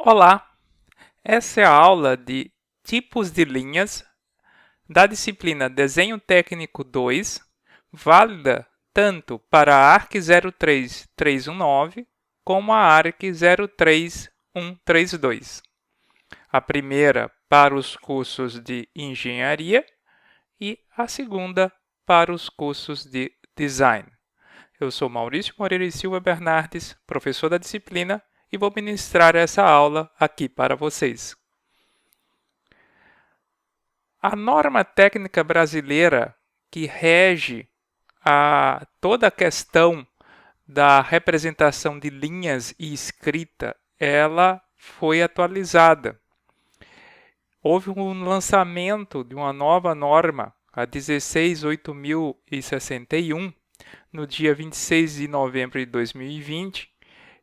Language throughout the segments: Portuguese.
Olá, essa é a aula de tipos de linhas da disciplina Desenho Técnico 2, válida tanto para a ARC 03319 como a ARC 03132. A primeira para os cursos de Engenharia e a segunda para os cursos de Design. Eu sou Maurício Moreira e Silva Bernardes, professor da disciplina, e vou ministrar essa aula aqui para vocês. A norma técnica brasileira que rege toda a questão da representação de linhas e escrita, ela foi atualizada. Houve um lançamento de uma nova norma, a 16.8061, no dia 26 de novembro de 2020,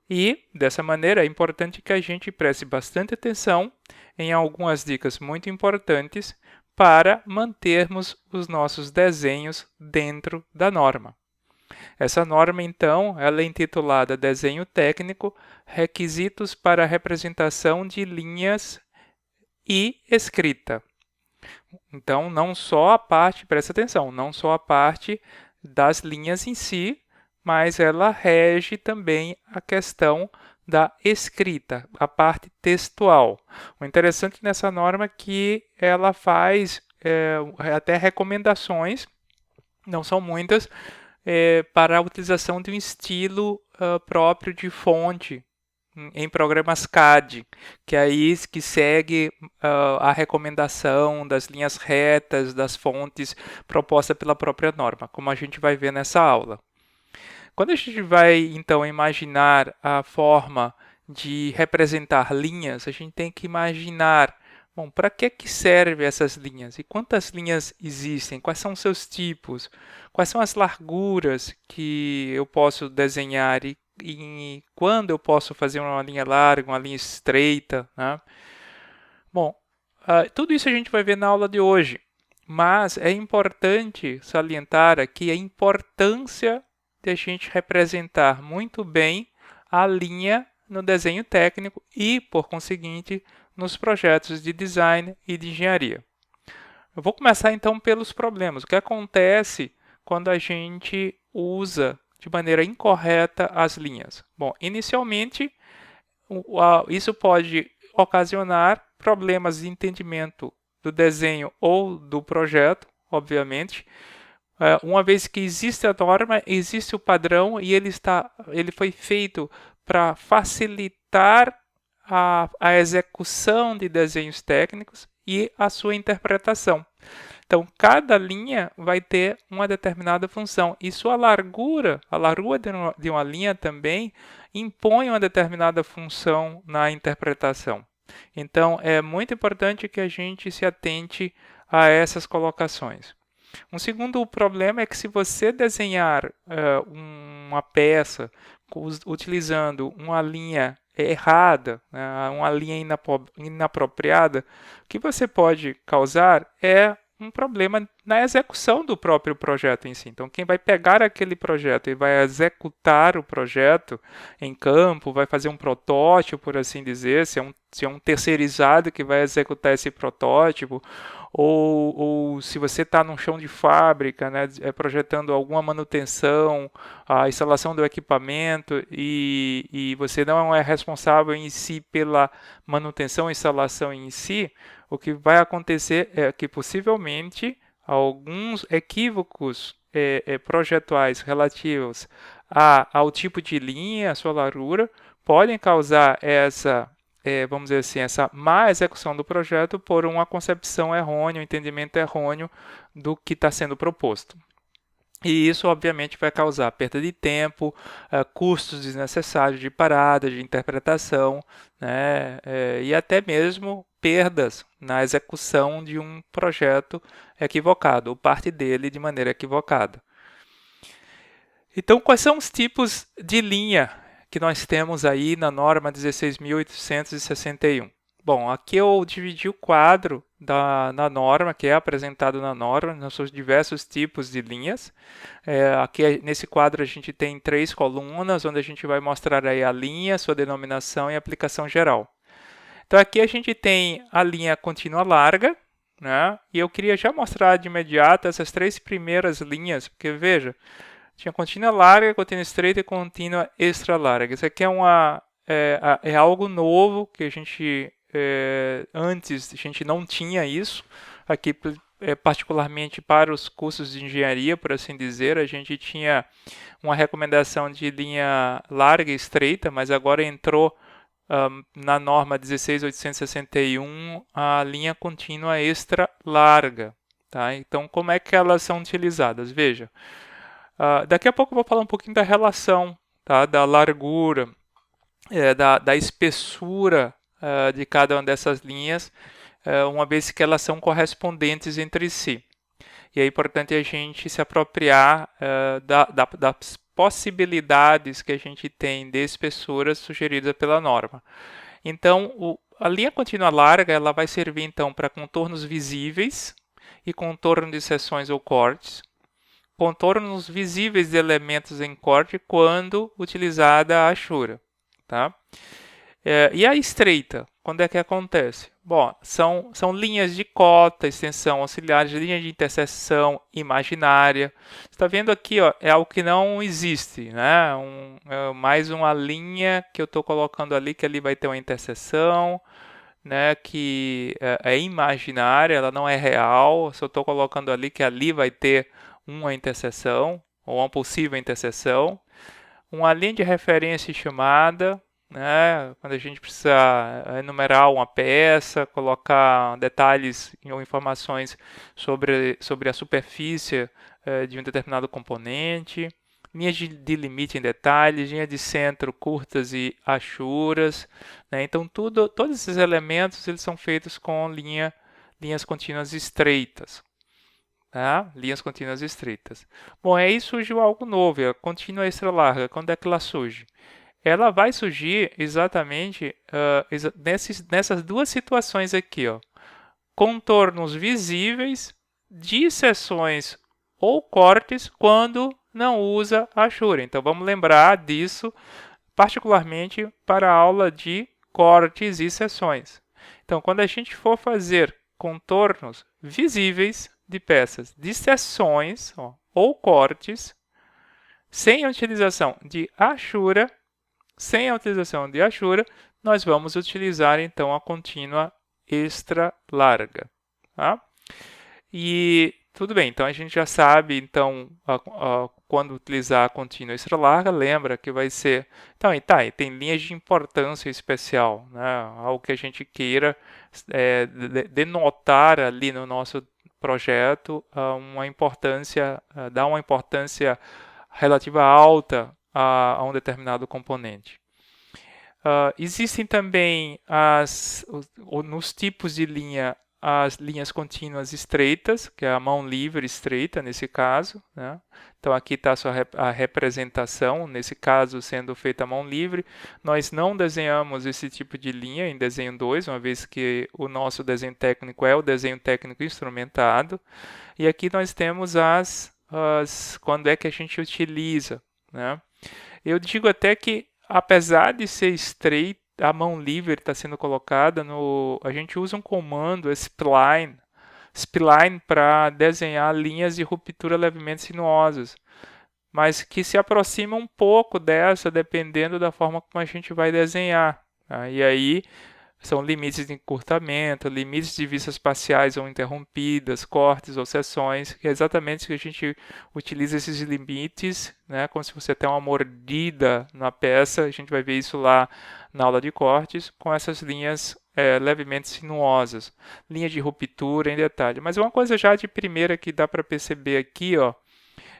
e, dessa maneira, é importante que a gente preste bastante atenção em algumas dicas muito importantes para mantermos os nossos desenhos dentro da norma. Essa norma, então, ela é intitulada Desenho Técnico, Requisitos para a Representação de Linhas e Escrita. Então, não só a parte, presta atenção, não só a parte das linhas em si, mas ela rege também a questão da escrita, a parte textual. O interessante nessa norma é que ela faz até recomendações, não são muitas, para a utilização de um estilo próprio de fonte em programas CAD, que aí que segue a recomendação das linhas retas, das fontes proposta pela própria norma, como a gente vai ver nessa aula. Quando a gente vai, então, imaginar a forma de representar linhas, a gente tem que imaginar, bom, para que servem essas linhas? E quantas linhas existem? Quais são os seus tipos? Quais são as larguras que eu posso desenhar? E quando eu posso fazer uma linha larga, uma linha estreita, né? Bom, tudo isso a gente vai ver na aula de hoje, mas é importante salientar aqui a importância de a gente representar muito bem a linha no desenho técnico e, por conseguinte, nos projetos de design e de engenharia. Eu vou começar então pelos problemas. O que acontece quando a gente usa de maneira incorreta as linhas? Bom, inicialmente, isso pode ocasionar problemas de entendimento do desenho ou do projeto, obviamente. Uma vez que existe a norma, existe o padrão e ele foi feito para facilitar a execução de desenhos técnicos e a sua interpretação. Então, cada linha vai ter uma determinada função e sua largura, a largura de uma linha também, impõe uma determinada função na interpretação. Então, é muito importante que a gente se atente a essas colocações. Um segundo problema é que se você desenhar uma peça utilizando uma linha errada, né, uma linha inapropriada, o que você pode causar é um problema na execução do próprio projeto em si. Então, quem vai pegar aquele projeto e vai executar o projeto em campo, vai fazer um protótipo, por assim dizer, se é um terceirizado que vai executar esse protótipo, ou se você está num chão de fábrica, né, projetando alguma manutenção, a instalação do equipamento e você não é responsável em si pela manutenção e instalação em si, o que vai acontecer é que possivelmente alguns equívocos projetuais relativos ao tipo de linha, a sua largura, podem causar vamos dizer assim, essa má execução do projeto por uma concepção errônea, um entendimento errôneo do que está sendo proposto. E isso, obviamente, vai causar perda de tempo, custos desnecessários de parada, de interpretação, né, e até mesmo perdas na execução de um projeto equivocado, ou parte dele de maneira equivocada. Então, quais são os tipos de linha que nós temos aí na norma 16.861? Bom, aqui eu dividi o quadro na norma, que é apresentado na norma, nos seus diversos tipos de linhas. Aqui nesse quadro a gente tem 3 colunas, onde a gente vai mostrar aí a linha, sua denominação e aplicação geral. Então aqui a gente tem a linha contínua larga, né? E eu queria já mostrar de imediato essas três primeiras linhas, porque veja, tinha contínua larga, contínua estreita e contínua extra larga. Isso aqui é algo novo que a gente antes a gente não tinha isso. Aqui, particularmente para os cursos de engenharia, por assim dizer, a gente tinha uma recomendação de linha larga e estreita, mas agora entrou na norma 16861 a linha contínua extra larga. Tá? Então, como é que elas são utilizadas? Veja, daqui a pouco eu vou falar um pouquinho da relação, tá? Da largura, da espessura de cada uma dessas linhas, uma vez que elas são correspondentes entre si. E é importante a gente se apropriar das possibilidades que a gente tem de espessuras sugeridas pela norma. Então, a linha contínua larga ela vai servir então para contornos visíveis e contorno de seções ou cortes, contornos visíveis de elementos em corte quando utilizada a achura. Tá? E a estreita, quando é que acontece? Bom, são linhas de cota, extensão auxiliares, linha de interseção imaginária. Você está vendo aqui, ó, é algo que não existe, né? Mais uma linha que eu estou colocando ali, que ali vai ter uma interseção, né? Que é imaginária, ela não é real. Só estou colocando ali que ali vai ter uma interseção, ou uma possível interseção. Uma linha de referência chamada, né, quando a gente precisa enumerar uma peça, colocar detalhes ou informações sobre a superfície de um determinado componente, linhas de limite em detalhes, linha de centro curtas e achuras, né? Então todos esses elementos eles são feitos com linhas contínuas estreitas. Tá? Linhas contínuas estreitas. Bom, aí surgiu algo novo, a contínua extra larga. Quando é que ela surge? Ela vai surgir exatamente nessas duas situações aqui, ó. Contornos visíveis de seções ou cortes quando não usa a achura. Então vamos lembrar disso, particularmente para a aula de cortes e seções. Então, quando a gente for fazer contornos visíveis de peças de seções ou cortes, sem a utilização de achura, nós vamos utilizar então a contínua extra larga. Tá? E tudo bem, então a gente já sabe então quando utilizar a contínua extra larga, lembra que vai ser. Então, tem linhas de importância especial, né? Algo que a gente queira denotar ali no nosso projeto uma importância, dar uma importância relativa alta a um determinado componente. Existem também nos tipos de linha as linhas contínuas estreitas, que é a mão livre estreita nesse caso, né? Então aqui está a representação, nesse caso sendo feita a mão livre. Nós não desenhamos esse tipo de linha em desenho 2, uma vez que o nosso desenho técnico é o desenho técnico instrumentado. E aqui nós temos quando é que a gente utiliza, né? Eu digo até que, apesar de ser estreito, a mão livre está sendo colocada a gente usa um comando spline para desenhar linhas de ruptura levemente sinuosas, mas que se aproxima um pouco dessa dependendo da forma como a gente vai desenhar. Tá? E aí são limites de encurtamento, limites de vistas parciais ou interrompidas, cortes ou seções, que é exatamente que a gente utiliza esses limites, né, como se você tem uma mordida na peça, a gente vai ver isso lá na aula de cortes, com essas linhas levemente sinuosas, linha de ruptura em detalhe. Mas uma coisa já de primeira que dá para perceber aqui, ó,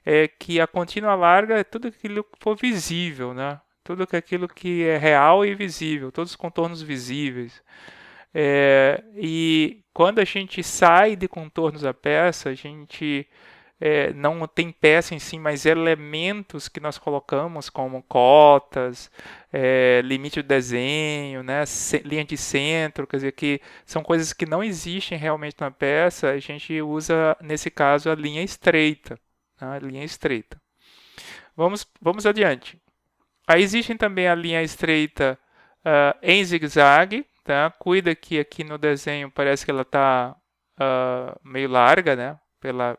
é que a contínua larga é tudo aquilo que for visível, né? Tudo aquilo que é real e visível, todos os contornos visíveis. E quando a gente sai de contornos da peça, a gente não tem peça em si, mas elementos que nós colocamos, como cotas, limite do desenho, né, linha de centro, quer dizer, que são coisas que não existem realmente na peça, a gente usa, nesse caso, a linha estreita. Tá? A linha estreita. Vamos adiante. Aí existem também a linha estreita em zigue-zague, tá? Cuida que aqui no desenho parece que ela está meio larga, né?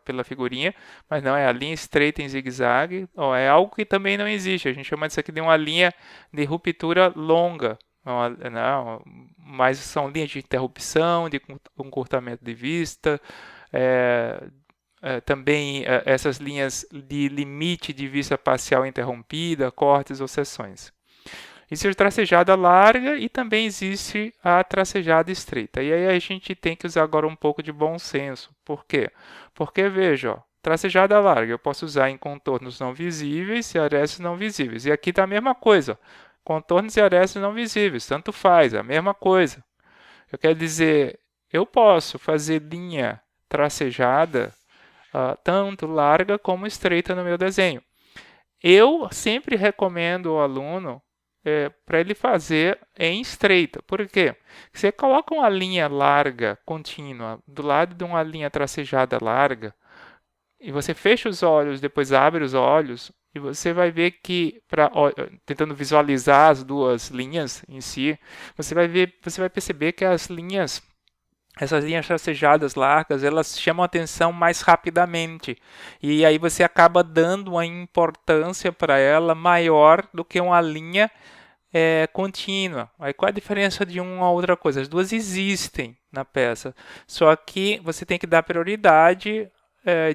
Pela figurinha, mas não, é a linha estreita em zigue-zague. Ó, é algo que também não existe. A gente chama disso aqui de uma linha de ruptura longa. Não, mas são linhas de interrupção, de encurtamento de vista, também essas linhas de limite de vista parcial interrompida, cortes ou seções. Existe a tracejada larga e também existe a tracejada estreita. E aí a gente tem que usar agora um pouco de bom senso. Por quê? Porque, veja, ó, tracejada larga eu posso usar em contornos não visíveis e arestas não visíveis. E aqui está a mesma coisa. Contornos e arestas não visíveis, tanto faz, a mesma coisa. Eu quero dizer, eu posso fazer linha tracejada tanto larga como estreita no meu desenho. Eu sempre recomendo ao aluno para ele fazer em estreita. Por quê? Você coloca uma linha larga, contínua, do lado de uma linha tracejada larga, e você fecha os olhos, depois abre os olhos, e você vai ver que, tentando visualizar as duas linhas em si, você vai perceber que essas linhas tracejadas largas, elas chamam a atenção mais rapidamente. E aí você acaba dando uma importância para ela maior do que uma linha contínua. Aí qual a diferença de uma a outra coisa? As duas existem na peça, só que você tem que dar prioridade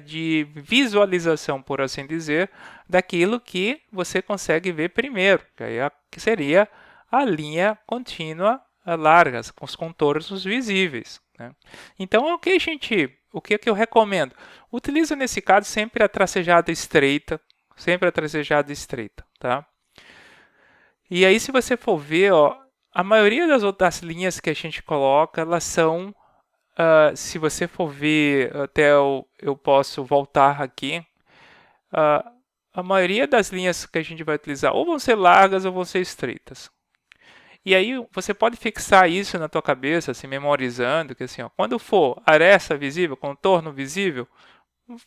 de visualização, por assim dizer, daquilo que você consegue ver primeiro, que aí seria a linha contínua larga, com os contornos visíveis, né? Então, o que eu recomendo? Utiliza nesse caso sempre a tracejada estreita, tá? E aí, se você for ver, ó, a maioria das outras linhas que a gente coloca, elas são, se você for ver, até eu posso voltar aqui, a maioria das linhas que a gente vai utilizar ou vão ser largas ou vão ser estreitas. E aí você pode fixar isso na tua cabeça, assim, memorizando, que assim, ó, quando for aresta visível, contorno visível,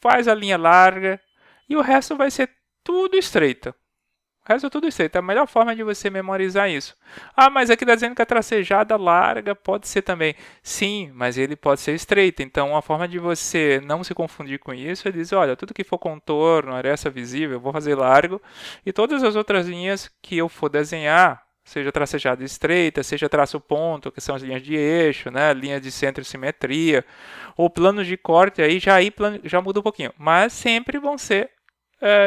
faz a linha larga e o resto vai ser tudo estreita. O resto é tudo estreito. É a melhor forma de você memorizar isso. Ah, mas aqui está dizendo que a tracejada larga pode ser também. Sim, mas ele pode ser estreito. Então, uma forma de você não se confundir com isso é dizer, olha, tudo que for contorno, aresta visível, eu vou fazer largo. E todas as outras linhas que eu for desenhar, seja tracejada estreita, seja traço ponto, que são as linhas de eixo, né, linhas de centro e simetria, ou planos de corte, aí já muda um pouquinho. Mas sempre vão ser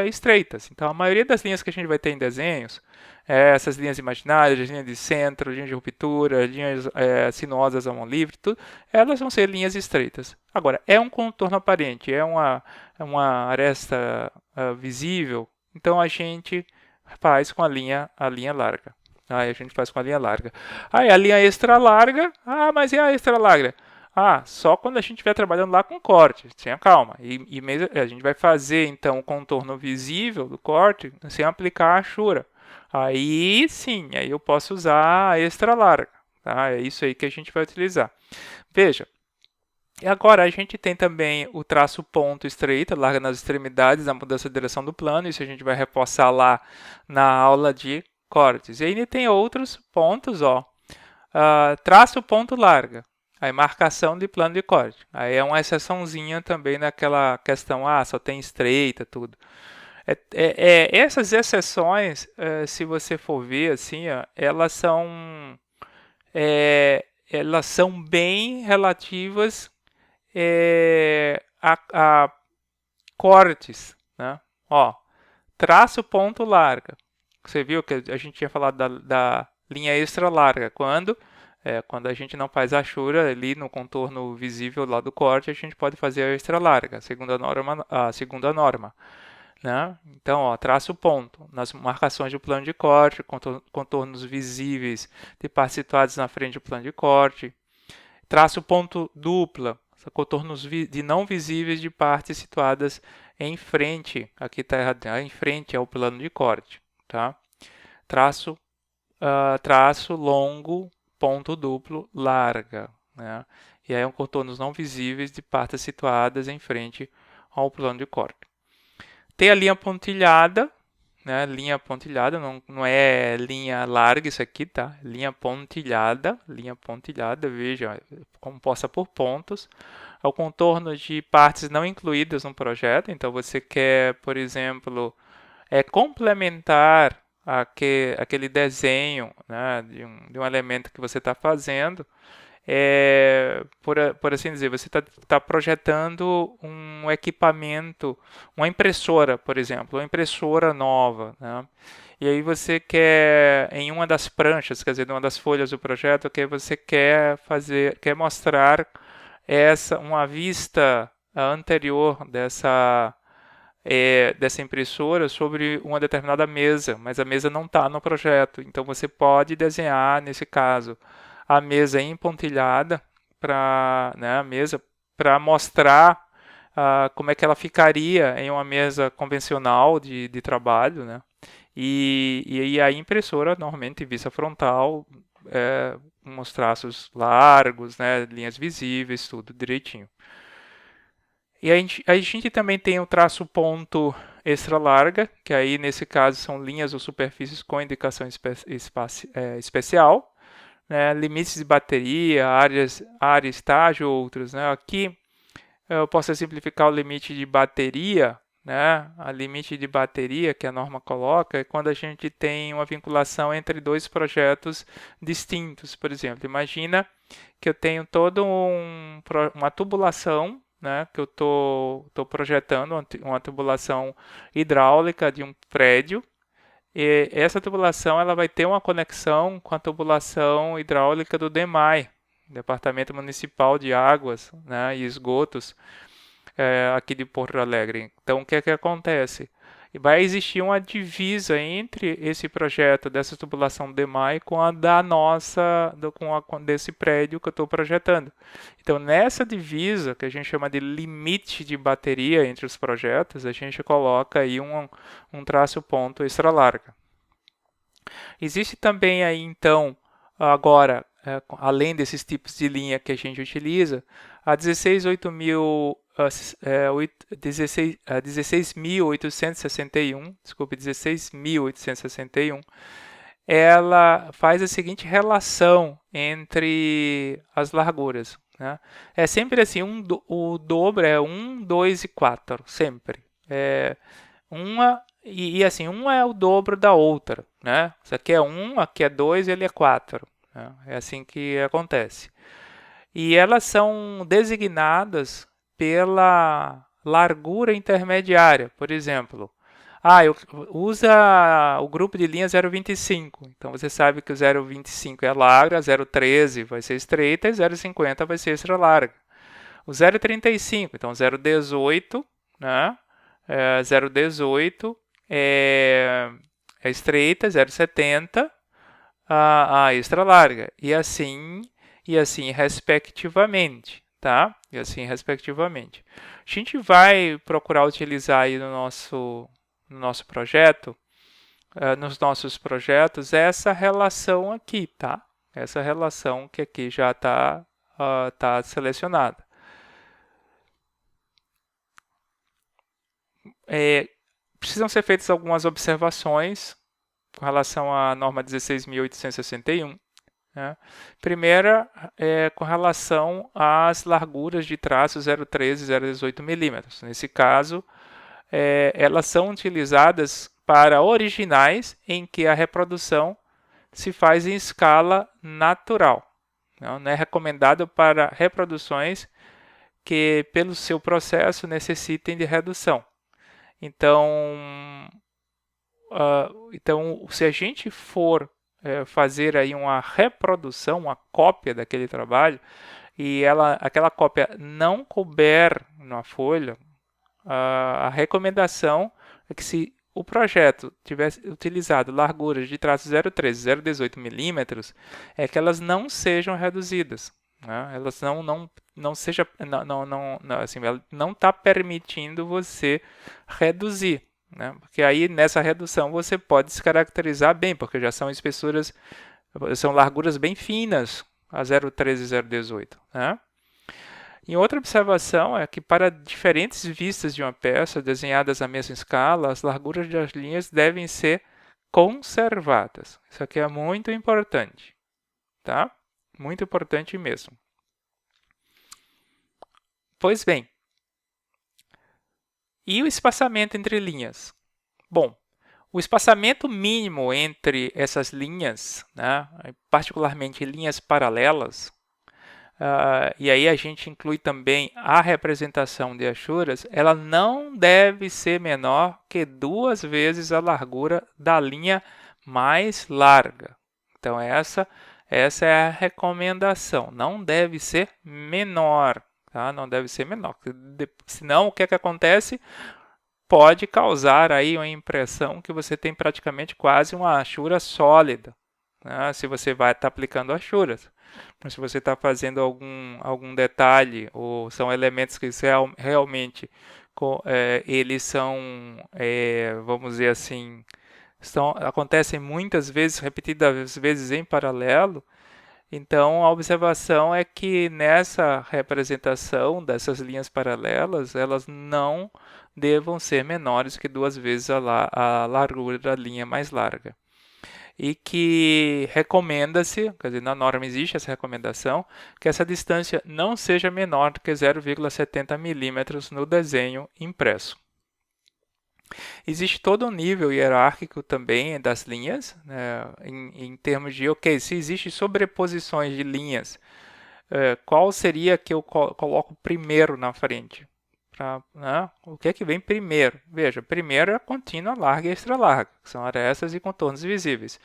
estreitas. Então, a maioria das linhas que a gente vai ter em desenhos, essas linhas imaginárias, linhas de centro, linhas de ruptura, linhas sinuosas à mão livre, tudo, elas vão ser linhas estreitas. Agora, é um contorno aparente, é uma aresta visível, então a gente faz com a linha larga. Aí a gente faz com a linha larga. Aí a linha extra larga, mas e a extra larga? Só quando a gente estiver trabalhando lá com corte, tenha calma. E mesmo, a gente vai fazer então o contorno visível do corte sem aplicar a achura. Aí sim, aí eu posso usar a extra larga. Tá? É isso aí que a gente vai utilizar. Veja, e agora a gente tem também o traço ponto estreita, larga nas extremidades, na mudança de direção do plano. Isso a gente vai reforçar lá na aula de cortes. E ainda tem outros pontos, ó. Traço ponto larga. Aí marcação de plano de corte. Aí é uma exceçãozinha também naquela questão, só tem estreita, tudo. Essas exceções, se você for ver, assim, ó, elas são bem relativas a cortes, né? Ó, traço ponto larga. Você viu que a gente tinha falado da linha extra larga. Quando a gente não faz a achura ali no contorno visível lá do corte, a gente pode fazer a extra larga, segundo a segunda norma. Né? Então, ó, traço ponto nas marcações do plano de corte, contornos visíveis de partes situadas na frente do plano de corte. Traço ponto dupla, contornos de não visíveis de partes situadas em frente, aqui está errado, em frente ao plano de corte. Tá? Traço longo, ponto duplo, larga. Né? E aí, contornos não visíveis de partes situadas em frente ao plano de corte. Tem a linha pontilhada, né? Linha pontilhada, não é linha larga isso aqui, tá? Linha pontilhada, veja, composta por pontos. O contorno de partes não incluídas no projeto, então você quer, por exemplo, complementar aquele desenho, né, de um elemento que você está fazendo. Por assim dizer, você está projetando um equipamento, uma impressora, por exemplo, uma impressora nova, né? E aí você quer, em uma das pranchas, quer dizer, em uma das folhas do projeto, que você quer mostrar uma vista anterior dessa impressora sobre uma determinada mesa, mas a mesa não está no projeto. Então você pode desenhar, nesse caso, a mesa empontilhada a mesa para mostrar como é que ela ficaria em uma mesa convencional de trabalho, né? E a impressora, normalmente, vista frontal, com os traços largos, né? Linhas visíveis, tudo direitinho. E a gente também tem o traço ponto extra larga, que aí nesse caso são linhas ou superfícies com indicação especial, né? Limites de bateria, área, estágio, outros, né? Aqui eu posso simplificar o limite de bateria, né? A limite de bateria que a norma coloca é quando a gente tem uma vinculação entre dois projetos distintos. Por exemplo, imagina que eu tenho toda uma tubulação, né, que eu estou projetando uma tubulação hidráulica de um prédio, e essa tubulação ela vai ter uma conexão com a tubulação hidráulica do DEMAI, Departamento Municipal de Águas, né, e Esgotos, aqui de Porto Alegre. Então, o que é que acontece? Vai existir uma divisa entre esse projeto dessa tubulação DEMAI com a da desse prédio que eu estou projetando. Então, nessa divisa, que a gente chama de limite de bateria entre os projetos, a gente coloca aí um traço ponto extra larga. Existe também aí, então, agora, além desses tipos de linha que a gente utiliza, a 16.861, ela faz a seguinte relação entre as larguras, né? É sempre assim, o dobro é 1, 2 e 4, sempre. Assim, uma é o dobro da outra, né? Isso aqui é 1, aqui é 2 e ele é 4. Né? É assim que acontece. E elas são designadas pela largura intermediária. Por exemplo, usa o grupo de linha 0,25. Então você sabe que o 0,25 é larga, 0,13 vai ser estreita e 0,50 vai ser extra larga. O 0,35, então 0,18, né? 0,18 é estreita, 0,70 a extra larga. E assim respectivamente, tá? E assim respectivamente. A gente vai procurar utilizar aí no nosso projeto, nos nossos projetos, essa relação aqui, tá? Essa relação que aqui já está selecionada. Precisam ser feitas algumas observações com relação à norma 16.861. Né? Primeira é com relação às larguras de traço 0,13 e 0,18 milímetros. Nesse caso, elas são utilizadas para originais em que a reprodução se faz em escala natural. Não é recomendado para reproduções que, pelo seu processo, necessitem de redução. Então, se a gente for fazer aí uma reprodução, uma cópia daquele trabalho, e aquela cópia não couber na folha, a recomendação é que se o projeto tivesse utilizado larguras de traço 0,13, 0,18 milímetros, é que elas não sejam reduzidas. Né? Elas ela não está permitindo você reduzir. Né? Porque aí nessa redução você pode se caracterizar bem, porque já são espessuras, são larguras bem finas, a 0,13 e 0,18. Né? E outra observação é que para diferentes vistas de uma peça desenhadas à mesma escala, as larguras das linhas devem ser conservadas. Isso aqui é muito importante, tá? Muito importante mesmo. Pois bem, e o espaçamento entre linhas? Bom, o espaçamento mínimo entre essas linhas, né, particularmente linhas paralelas, e aí a gente inclui também a representação de achuras, ela não deve ser menor que 2 vezes a largura da linha mais larga. Então essa é a recomendação, não deve ser menor, tá? Não deve ser menor, senão o que acontece? Pode causar aí uma impressão que você tem praticamente quase uma achura sólida, né? Se você vai estar aplicando achuras. Mas se você está fazendo algum detalhe ou são elementos que realmente eles são, vamos dizer assim, acontecem muitas vezes, repetidas vezes em paralelo, então a observação é que nessa representação dessas linhas paralelas, elas não devam ser menores que 2 vezes a largura da linha mais larga. E que recomenda-se, quer dizer, na norma existe essa recomendação, que essa distância não seja menor do que 0,70 milímetros no desenho impresso. Existe todo um nível hierárquico também das linhas, né, em termos de, ok, se existe sobreposições de linhas, qual seria que eu coloco primeiro na frente? Né, o que é que vem primeiro? Veja, primeiro é a contínua larga e extra larga, que são arestas e contornos visíveis.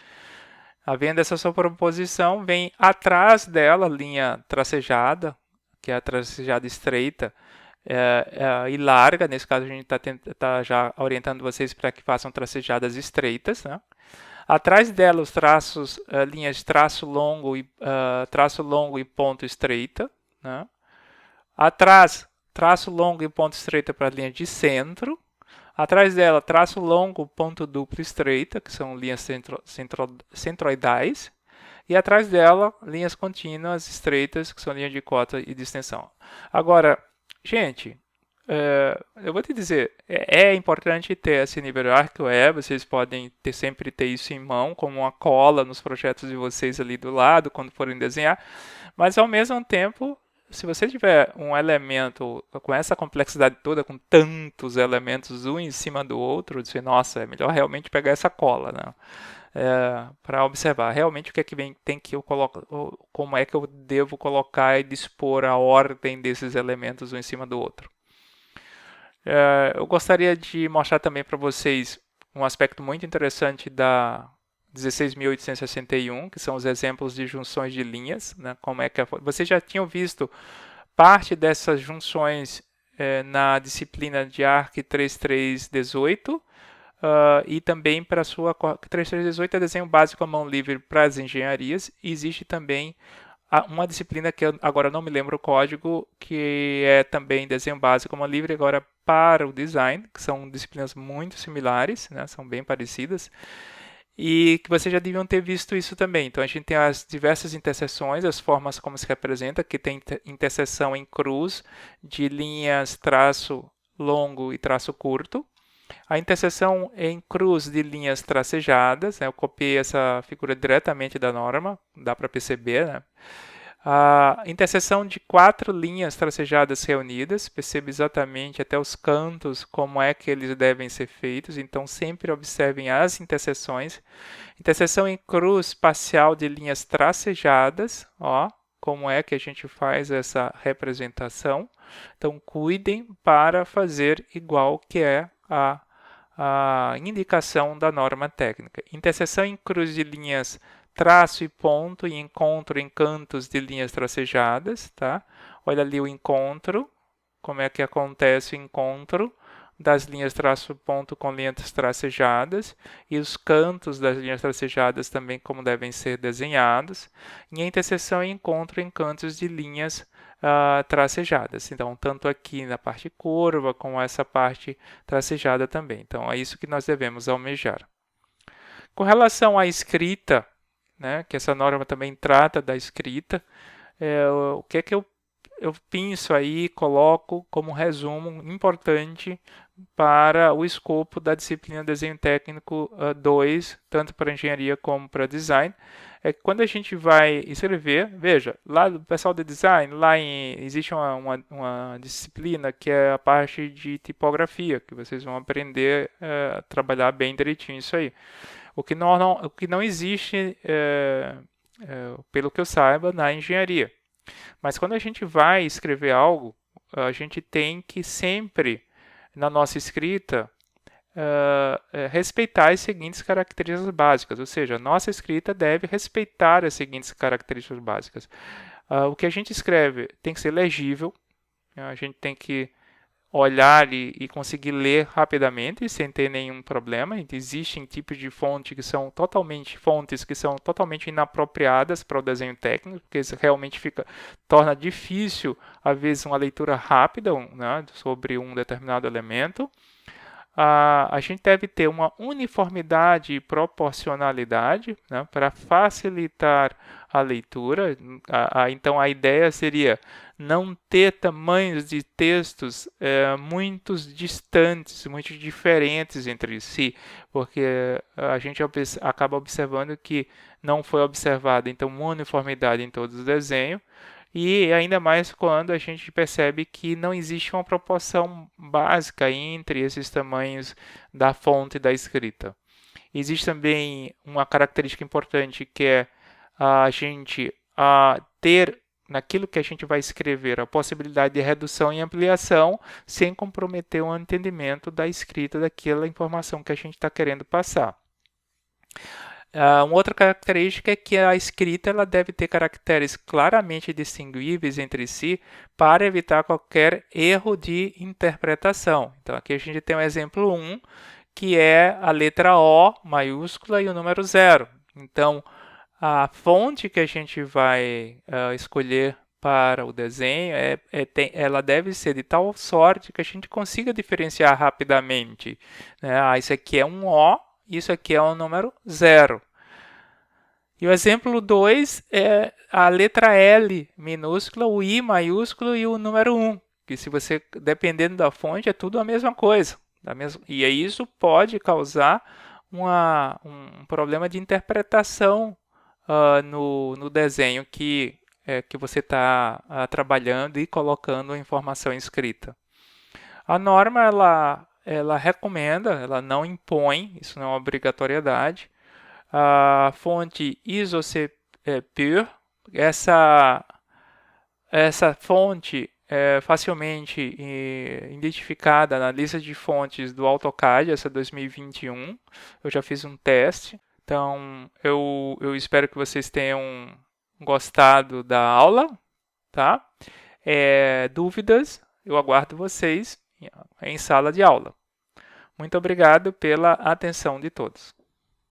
Havendo essa sobreposição, vem atrás dela a linha tracejada, que é a tracejada estreita, e larga. Nesse caso, a gente está já orientando vocês para que façam tracejadas estreitas, né? Atrás dela, os traços, linhas de traço longo e ponto estreita, né? Atrás, traço longo e ponto estreita para a linha de centro. Atrás dela, traço longo, ponto duplo estreita, que são linhas centroidais. E atrás dela, linhas contínuas estreitas, que são linhas de cota e de extensão. Agora, gente, eu vou te dizer, é importante ter esse nível hierárquico, vocês podem sempre ter isso em mão, como uma cola nos projetos de vocês ali do lado, quando forem desenhar, mas ao mesmo tempo, se você tiver um elemento com essa complexidade toda, com tantos elementos um em cima do outro, dizer, nossa, é melhor realmente pegar essa cola, né? Para observar realmente o que é que tem que eu coloco, como é que eu devo colocar e dispor a ordem desses elementos um em cima do outro. Eu gostaria de mostrar também para vocês um aspecto muito interessante da 16.861, que são os exemplos de junções de linhas, né? Como é que vocês já tinham visto parte dessas junções na disciplina de ARC 3318 e também para a sua 3318 é desenho básico à mão livre para as engenharias. E existe também uma disciplina que eu agora não me lembro o código, que é também desenho básico à mão livre agora para o design, que são disciplinas muito similares, né? São bem parecidas. E que vocês já deviam ter visto isso também. Então a gente tem as diversas interseções, as formas como se representa, que tem interseção em cruz de linhas traço longo e traço curto. A interseção em cruz de linhas tracejadas, né? Eu copiei essa figura diretamente da norma, dá para perceber, né? A interseção de 4 linhas tracejadas reunidas, percebe exatamente até os cantos como é que eles devem ser feitos, então sempre observem as interseções. Interseção em cruz parcial de linhas tracejadas, ó, como é que a gente faz essa representação. Então cuidem para fazer igual que é a indicação da norma técnica. Interseção em cruz de linhas traço e ponto e encontro em cantos de linhas tracejadas, tá? Olha ali o encontro, como é que acontece o encontro das linhas traço ponto com linhas tracejadas e os cantos das linhas tracejadas também como devem ser desenhados. E a interseção e encontro em cantos de linhas tracejadas. Então, tanto aqui na parte curva como essa parte tracejada também. Então, é isso que nós devemos almejar. Com relação à escrita, né, que essa norma também trata da escrita, o que é que eu eu penso aí, coloco como resumo importante para o escopo da disciplina Desenho Técnico 2, tanto para engenharia como para design, é que quando a gente vai escrever, veja, lá do pessoal de design, existe uma disciplina que é a parte de tipografia, que vocês vão aprender a trabalhar bem direitinho isso aí. O que não existe, pelo que eu saiba, na engenharia. Mas quando a gente vai escrever algo, a gente tem que sempre, na nossa escrita, respeitar as seguintes características básicas, ou seja, a nossa escrita deve respeitar as seguintes características básicas. O que a gente escreve tem que ser legível, a gente tem que olhar e conseguir ler rapidamente sem ter nenhum problema. Existem tipos de fontes que são totalmente inapropriadas para o desenho técnico, porque isso realmente torna difícil, às vezes, uma leitura rápida, né, sobre um determinado elemento. A gente deve ter uma uniformidade e proporcionalidade, né, para facilitar a leitura. Então, a ideia seria não ter tamanhos de textos muito distantes, muito diferentes entre si, porque a gente acaba observando que não foi observada então uma uniformidade em todo o desenho. E ainda mais quando a gente percebe que não existe uma proporção básica entre esses tamanhos da fonte e da escrita. Existe também uma característica importante que é a gente ter naquilo que a gente vai escrever a possibilidade de redução e ampliação sem comprometer o entendimento da escrita daquela informação que a gente está querendo passar. Uma outra característica é que a escrita ela deve ter caracteres claramente distinguíveis entre si para evitar qualquer erro de interpretação. Então, aqui a gente tem o exemplo 1, que é a letra O maiúscula e o número 0. Então, a fonte que a gente vai escolher para o desenho ela deve ser de tal sorte que a gente consiga diferenciar rapidamente, né? Isso aqui é um O, isso aqui é o número 0. E o exemplo 2 é a letra L minúscula, o I maiúsculo e o número 1. Que se você, dependendo da fonte, é tudo a mesma coisa. E isso pode causar um problema de interpretação no desenho que você está trabalhando e colocando a informação escrita. A norma ela recomenda, ela não impõe, isso não é uma obrigatoriedade. A fonte ISO-CPUR, essa fonte é facilmente identificada na lista de fontes do AutoCAD, essa 2021. Eu já fiz um teste, então eu espero que vocês tenham gostado da aula, tá? Dúvidas, eu aguardo vocês em sala de aula. Muito obrigado pela atenção de todos.